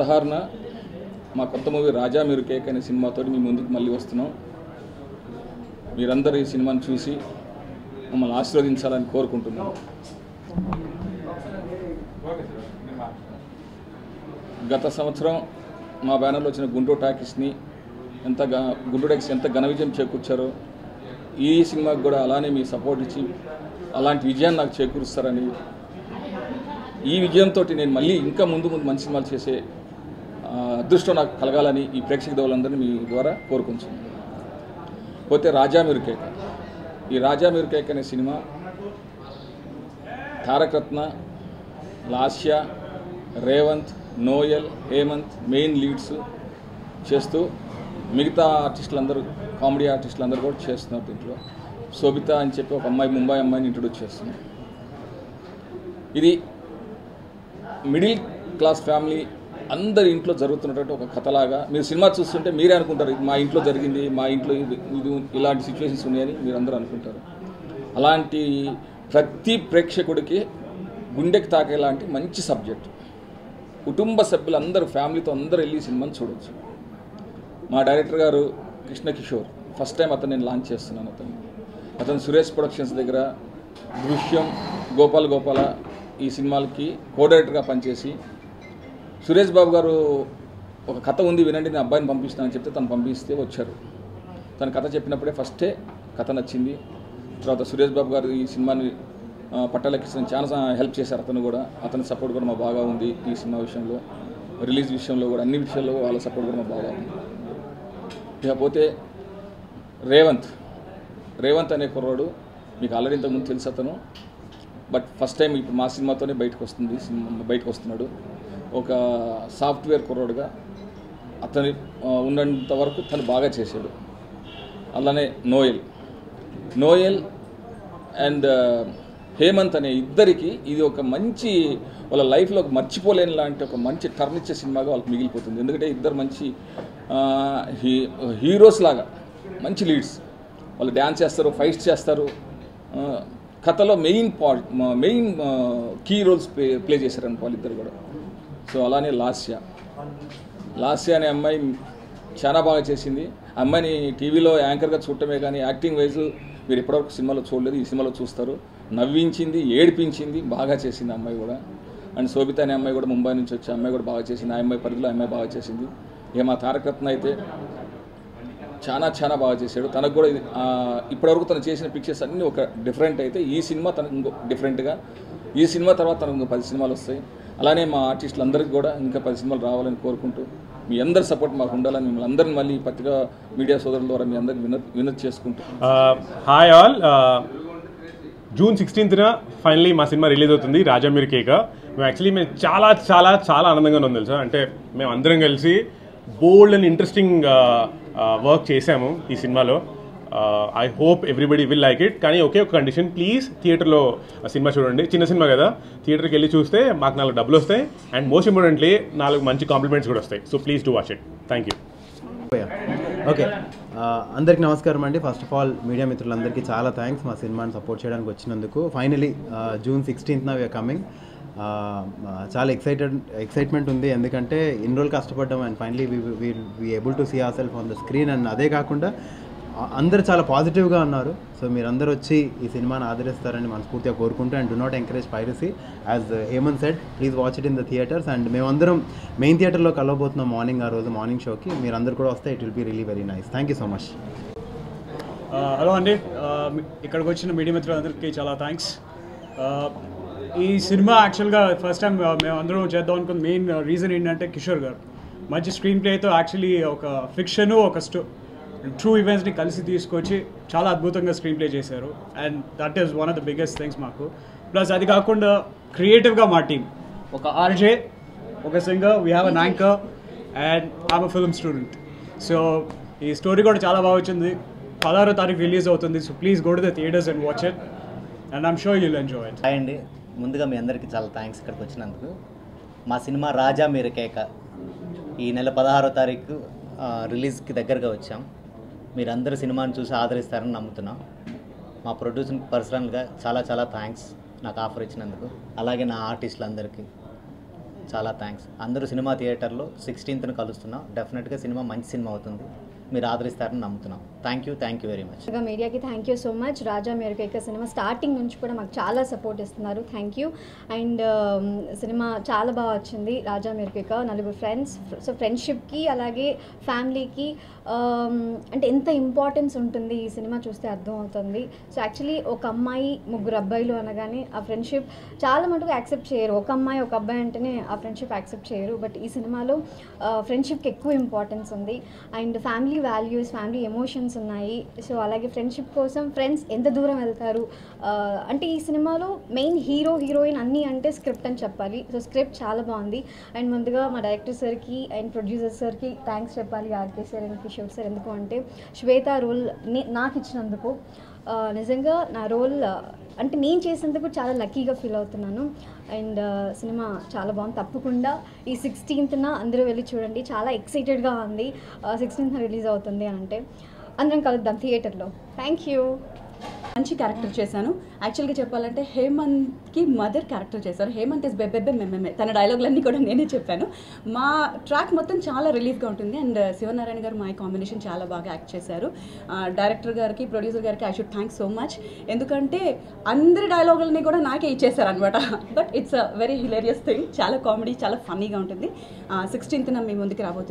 16న మా కొత్త మూవీ రాజా మీరు కేక్ అనే సినిమాతో మీ ముందుకు మళ్ళీ వస్తున్నాం. మీరందరూ ఈ సినిమాను చూసి మమ్మల్ని ఆశీర్వదించాలని కోరుకుంటున్నాను. గత సంవత్సరం మా బ్యానర్లో వచ్చిన గుంటూరు టాకీస్ని గుంటూరు టాకీస్ ఎంత ఘన విజయం చేకూర్చారో ఈ సినిమాకి కూడా అలానే మీ సపోర్ట్ ఇచ్చి అలాంటి విజయాన్ని నాకు చేకూరుస్తారని, ఈ విజయంతో నేను మళ్ళీ ఇంకా ముందు మంచి సినిమాలు చేసే అదృష్టం నాకు కలగాలని ఈ ప్రేక్షక దేవులందరినీ మీ ద్వారా కోరుకుంటున్నాను. పోతే రాజా మీరు కేక్, ఈ రాజా మీరు కేక్ అనే సినిమా Tarakaratna, Lasya, Revanth, Noel, Hemanth main leads చేస్తూ మిగతా ఆర్టిస్టులందరూ కామెడీ ఆర్టిస్టులందరూ కూడా చేస్తున్నారు. దీంట్లో శోభిత అని చెప్పి ఒక అమ్మాయి, ముంబై అమ్మాయిని ఇంట్రొడ్యూస్ చేస్తున్నారు. ఇది మిడిల్ క్లాస్ ఫ్యామిలీ అందరి ఇంట్లో జరుగుతున్నటువంటి ఒక కథలాగా మీరు సినిమా చూస్తుంటే మీరే అనుకుంటారు మా ఇంట్లో జరిగింది, మా ఇంట్లో ఇది ఇలాంటి సిచ్యువేషన్స్ ఉన్నాయని మీరు అందరూ అనుకుంటారు. అలాంటి ప్రతి ప్రేక్షకుడికి గుండెకి తాకేలాంటి మంచి సబ్జెక్ట్, కుటుంబ సభ్యులందరూ ఫ్యామిలీతో అందరూ వెళ్ళి సినిమాని చూడవచ్చు. మా డైరెక్టర్ గారు కృష్ణ కిషోర్, ఫస్ట్ టైం అతను నేను లాంచ్ చేస్తున్నాను. అతను సురేష్ ప్రొడక్షన్స్ దగ్గర దృశ్యం, గోపాల ఈ సినిమాలకి కో డైరెక్టర్గా పనిచేసి, సురేష్ బాబు గారు ఒక కథ ఉంది వినండి నేను అబ్బాయిని పంపిస్తానని చెప్తే తను పంపిస్తే వచ్చారు. తన కథ చెప్పినప్పుడే ఫస్టే కథ నచ్చింది. తర్వాత సురేష్ బాబు గారు ఈ సినిమాని పట్టాలెక్కించడం చాలా హెల్ప్ చేశారు. అతను కూడా, అతని సపోర్ట్ కూడా మా బాగా ఉంది. ఈ సినిమా విషయంలో, రిలీజ్ విషయంలో కూడా, అన్ని విషయాల్లో వాళ్ళ సపోర్ట్ కూడా మా బాగా ఉంది. ఇకపోతే రేవంత్ అనే కుర్రాడు మీకు ఆల్రెడీ ఇంతకుముందు తెలుసు అతను, బట్ ఫస్ట్ టైం ఇప్పుడు మా సినిమాతోనే బయటకు వస్తున్నాడు. ఒక సాఫ్ట్వేర్ కుర్రాడుగా అతని ఉన్నంత వరకు తను బాగా చేశాడు. అలానే నోయల్ అండ్ హేమంత్ అనే ఇద్దరికి ఇది ఒక మంచి, వాళ్ళ లైఫ్లో మర్చిపోలేని లాంటి ఒక మంచి టర్న్ ఇచ్చే సినిమాగా వాళ్ళకి మిగిలిపోతుంది. ఎందుకంటే ఇద్దరు మంచి హీరోస్ లాగా మంచి లీడ్స్. వాళ్ళు డ్యాన్స్ చేస్తారు, ఫైట్స్ చేస్తారు, కథలో మెయిన్ కీ రోల్స్ ప్లే చేశారని వాళ్ళిద్దరు కూడా. సో అలానే లాస్య అనే అమ్మాయి చాలా బాగా చేసింది. అమ్మాయిని టీవీలో యాంకర్గా చూడటమే కానీ యాక్టింగ్ వైజ్ మీరు ఎప్పటివరకు సినిమాలో చూడలేదు, ఈ సినిమాలో చూస్తారు. నవ్వించింది, ఏడిపించింది, బాగా చేసింది అమ్మాయి కూడా. అండ్ శోభిత అనే అమ్మాయి కూడా ముంబై నుంచి వచ్చే అమ్మాయి కూడా బాగా చేసింది. ఆ అమ్మాయి పరిధిలో అమ్మాయి బాగా చేసింది. ఇక మా తారకరత్న అయితే చాలా బాగా చేశాడు. తనకు కూడా ఇప్పటివరకు తను చేసిన పిక్చర్స్ అన్నీ ఒక డిఫరెంట్ అయితే, ఈ సినిమా తనకు ఇంకో డిఫరెంట్గా, ఈ సినిమా తర్వాత తనకు ఇంకో 10 సినిమాలు వస్తాయి. అలానే మా ఆర్టిస్టులందరికీ కూడా ఇంకా 10 సినిమాలు రావాలని కోరుకుంటూ, మీ అందరి సపోర్ట్ మాకు ఉండాలని మిమ్మల్ని అందరిని మళ్ళీ పత్రికా మీడియా సోదరుల ద్వారా మీ అందరికి వినతి చేసుకుంటూ, హాయ్ ఆల్. జూన్ 16న ఫైనలీ మా సినిమా రిలీజ్ అవుతుంది, రాజా మీరు కేక. మేము చాలా ఆనందంగా ఉంది తెలుసా. అంటే మేము అందరం కలిసి బోల్డ్ అండ్ ఇంట్రెస్టింగ్ వర్క్ చేసాము ఈ సినిమాలో. I hope everybody will like it. కానీ ఒకే ఒక కండిషన్, ప్లీజ్ థియేటర్లో సినిమా చూడండి. చిన్న సినిమా కదా, థియేటర్కి వెళ్ళి చూస్తే మాకు 4 డబ్బులు వస్తాయి అండ్ మోస్ట్ ఇంపార్టెంట్లీ 4 మంచి కాంప్లిమెంట్స్ కూడా వస్తాయి. So please do watch it. Thank you. Okay, అందరికీ నమస్కారం అండి. ఫస్ట్ ఆఫ్ ఆల్ మీడియా మిత్రులందరికీ చాలా థ్యాంక్స్ మా సినిమాని సపోర్ట్ చేయడానికి వచ్చినందుకు. ఫైనలీ జూన్ 16న వీఆర్ కమింగ్. చాలా ఎక్సైట్మెంట్ ఉంది, ఎందుకంటే ఇన్ని రోజులు కష్టపడ్డాం and finally we able to see our self on the screen. And అదే కాకుండా అందరూ చాలా పాజిటివ్గా ఉన్నారు. సో మీరందరూ వచ్చి ఈ సినిమాని ఆదరిస్తారని మనస్ఫూర్తిగా కోరుకుంటూ, and do not encourage piracy as Hemanth said. Please watch it in the theatres. And మేమందరం మెయిన్ థియేటర్లో కలవబోతున్నాం మార్నింగ్ షోకి. మీరందరూ కూడా వస్తే it will be really very nice. Thank you so much. Hello అండి, ఇక్కడికి వచ్చిన మీడియా మిత్రులందరికీ చాలా థ్యాంక్స్. ఈ సినిమా యాక్చువల్గా ఫస్ట్ టైం మేము అందరం చేద్దాం అనుకున్న మెయిన్ రీజన్ ఏంటంటే కిషోర్ గారు మంచి స్క్రీన్ ప్లేతో యాక్చువల్లీ ఒక ఫిక్షను, ఒక ట్రూ ఈవెంట్స్ని కలిసి తీసుకొచ్చి చాలా అద్భుతంగా స్క్రీన్ ప్లే చేశారు. And that is one of the biggest things మాకు. ప్లస్ అది కాకుండా క్రియేటివ్గా మా టీం, ఒక ఆర్జే, ఒక singer, we have an anchor and I'm a film student. So ఈ స్టోరీ కూడా చాలా బాగా వచ్చింది. 16వ తారీఖు రిలీజ్ అవుతుంది. So please go to the theatres and watch it and I'm sure you'll enjoy it. Hi అండి, ముందుగా మీ అందరికీ చాలా థ్యాంక్స్ ఇక్కడికి వచ్చినందుకు. మా సినిమా రాజా మీరు కేక ఈ నెల 16వ తారీఖు రిలీజ్కి దగ్గరగా వచ్చాం. మీరందరూ సినిమాని చూసి ఆదరిస్తారని నమ్ముతున్నాం. మా ప్రొడ్యూసర్ పర్సనల్గా చాలా థ్యాంక్స్ నాకు ఆఫర్ ఇచ్చినందుకు. అలాగే నా ఆర్టిస్టులందరికీ చాలా థ్యాంక్స్. అందరూ సినిమా థియేటర్లో 16th కలుస్తున్నాం. డెఫినెట్గా సినిమా మంచి సినిమా అవుతుంది, మీరు ఆదరిస్తారని నమ్ముతున్నాం. Thank you very much. మీడియాకి thank you so much. Raja మీరకేక సినిమా స్టార్టింగ్ నుంచి కూడా మాకు చాలా సపోర్ట్ ఇస్తున్నారు, థ్యాంక్ యూ. అండ్ సినిమా చాలా బాగా వచ్చింది. రాజా మీరకేక 4 ఫ్రెండ్స్, సో ఫ్రెండ్షిప్కి అలాగే ఫ్యామిలీకి అంటే ఎంత ఇంపార్టెన్స్ ఉంటుంది ఈ సినిమా చూస్తే అర్థమవుతుంది. సో యాక్చువల్లీ ఒక అమ్మాయి 3 అబ్బాయిలు అనగానే ఆ ఫ్రెండ్షిప్ చాలా మటుకు యాక్సెప్ట్ చేయరు. ఒక అమ్మాయి ఒక అబ్బాయి అంటేనే ఆ ఫ్రెండ్షిప్ యాక్సెప్ట్ చేయరు. బట్ ఈ సినిమాలో ఫ్రెండ్షిప్కి ఎక్కువ ఇంపార్టెన్స్ ఉంది. And family values, family emotions ఉన్నాయి. సో అలాగే ఫ్రెండ్షిప్ కోసం ఫ్రెండ్స్ ఎంత దూరం వెళ్తారు అంటే ఈ సినిమాలో మెయిన్ హీరోయిన్ అన్నీ అంటే స్క్రిప్ట్ అని చెప్పాలి. సో స్క్రిప్ట్ చాలా బాగుంది. అండ్ ముందుగా మా డైరెక్టర్ సార్కి అండ్ ప్రొడ్యూసర్ సార్కి థ్యాంక్స్ చెప్పాలి, RK sir and Kishore sir. ఎందుకు అంటే శ్వేత రోల్ నాకు ఇచ్చినందుకు నిజంగా నా రోల్ అంటే నేను చేసేందుకు చాలా లక్కీగా ఫీల్ అవుతున్నాను. అండ్ సినిమా చాలా బాగుంది. తప్పకుండా ఈ 16th అందరూ వెళ్ళి చూడండి. చాలా ఎక్సైటెడ్గా ఉంది. 16th రిలీజ్ అవుతుంది అంటే అందరం కలుద్దాం థియేటర్లో. Thank you. మంచి క్యారెక్టర్ చేశాను. యాక్చువల్గా చెప్పాలంటే హేమంత్కి మదర్ క్యారెక్టర్ చేశాను. హేమంత్ ఇస్ బెబ్బెబ్బె మెమ్మెమ్మె, తన డైలాగులన్నీ కూడా నేనే చెప్పాను. మా ట్రాక్ మొత్తం చాలా రిలీఫ్గా ఉంటుంది. అండ్ శివనారాయణ గారు మా కాంబినేషన్ చాలా బాగా యాక్ట్ చేశారు. డైరెక్టర్ గారికి, ప్రొడ్యూసర్ గారికి I should thanks so much. ఎందుకంటే అందరి డైలాగులని కూడా నాకే ఇచ్చేసారు అనమాట. But it's a very hilarious thing. చాలా కామెడీ, చాలా ఫన్నీగా ఉంటుంది. 16th మీ ముందుకు రాబోతుంది.